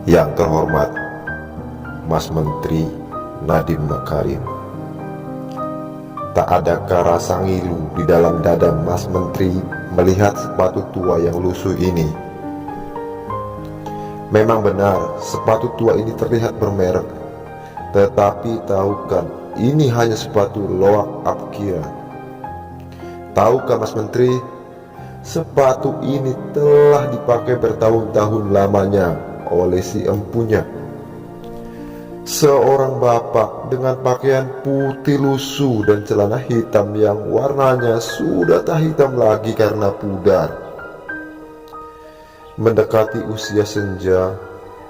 Yang terhormat Mas Menteri Nadiem Makarim, tak adakah rasa ngilu di dalam dada Mas Menteri melihat sepatu tua yang lusuh ini? Memang benar sepatu tua ini terlihat bermerek, tetapi tahukah ini hanya sepatu loak Apkira? Tahukah Mas Menteri, sepatu ini telah dipakai bertahun-tahun lamanya oleh si empunya. Seorang bapak dengan pakaian putih lusuh dan celana hitam yang warnanya sudah tak hitam lagi karena pudar. Mendekati usia senja,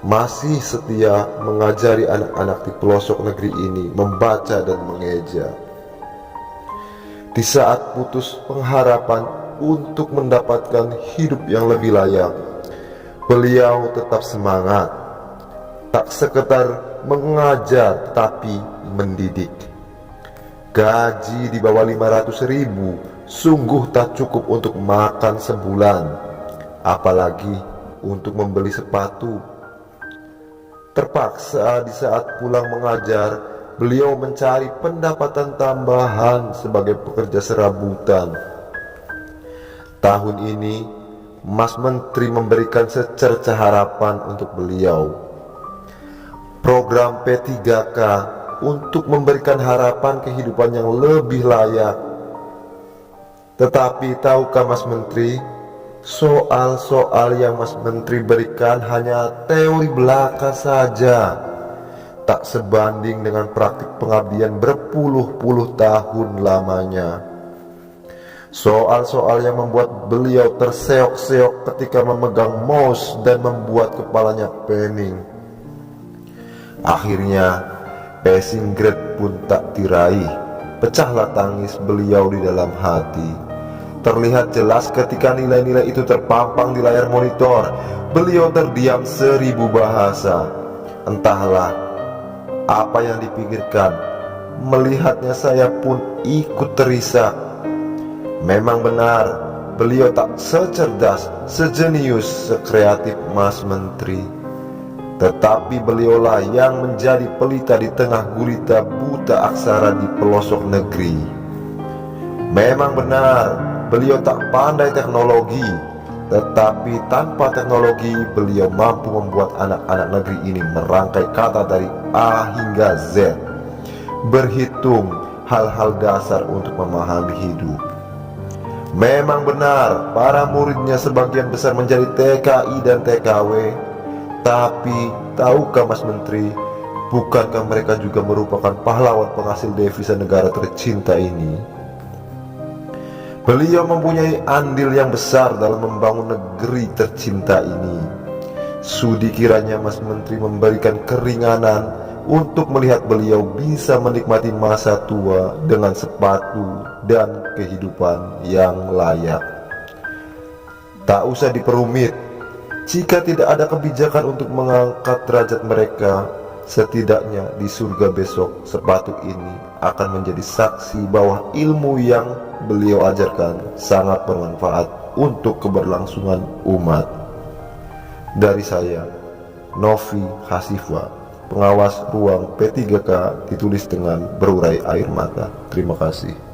masih setia mengajari anak-anak di pelosok negeri ini membaca dan mengeja. Di saat putus pengharapan untuk mendapatkan hidup yang lebih layak, beliau tetap semangat, tak sekedar mengajar tapi mendidik. Gaji di bawah 500.000 sungguh tak cukup untuk makan sebulan, apalagi untuk membeli sepatu. Terpaksa di saat pulang mengajar, beliau mencari pendapatan tambahan sebagai pekerja serabutan. Tahun ini Mas Menteri memberikan secerca harapan untuk beliau, program P3K untuk memberikan harapan kehidupan yang lebih layak. Tetapi tahukah Mas Menteri, soal-soal yang Mas Menteri berikan hanya teori belaka saja, tak sebanding dengan praktik pengabdian berpuluh-puluh tahun lamanya. Soal-soal yang membuat beliau terseok-seok ketika memegang mouse dan membuat kepalanya pening. Akhirnya passing grade pun tak diraih. Pecahlah tangis beliau di dalam hati. Terlihat jelas ketika nilai-nilai itu terpampang di layar monitor. Beliau terdiam 1000 bahasa. Entahlah apa yang dipikirkan. Melihatnya saya pun ikut terisak. Memang benar, beliau tak secerdas, sejenius, sekreatif Mas Menteri. Tetapi beliaulah yang menjadi pelita di tengah gurita buta aksara di pelosok negeri. Memang benar, beliau tak pandai teknologi, tetapi tanpa teknologi beliau mampu membuat anak-anak negeri ini merangkai kata dari A hingga Z, berhitung hal-hal dasar untuk memahami hidup. Memang benar, para muridnya sebagian besar menjadi TKI dan TKW. Tapi tahukah Mas Menteri, bukankah mereka juga merupakan pahlawan penghasil devisa negara tercinta ini? Beliau mempunyai andil yang besar dalam membangun negeri tercinta ini. Sudi kiranya Mas Menteri memberikan keringanan untuk melihat beliau bisa menikmati masa tua dengan sepatu dan kehidupan yang layak. Tak usah diperumit. Jika tidak ada kebijakan untuk mengangkat derajat mereka, setidaknya di surga besok sepatu ini akan menjadi saksi bahwa ilmu yang beliau ajarkan sangat bermanfaat untuk keberlangsungan umat. Dari saya, Novi Hasifa, pengawas ruang P3K, ditulis dengan berurai air mata. Terima kasih.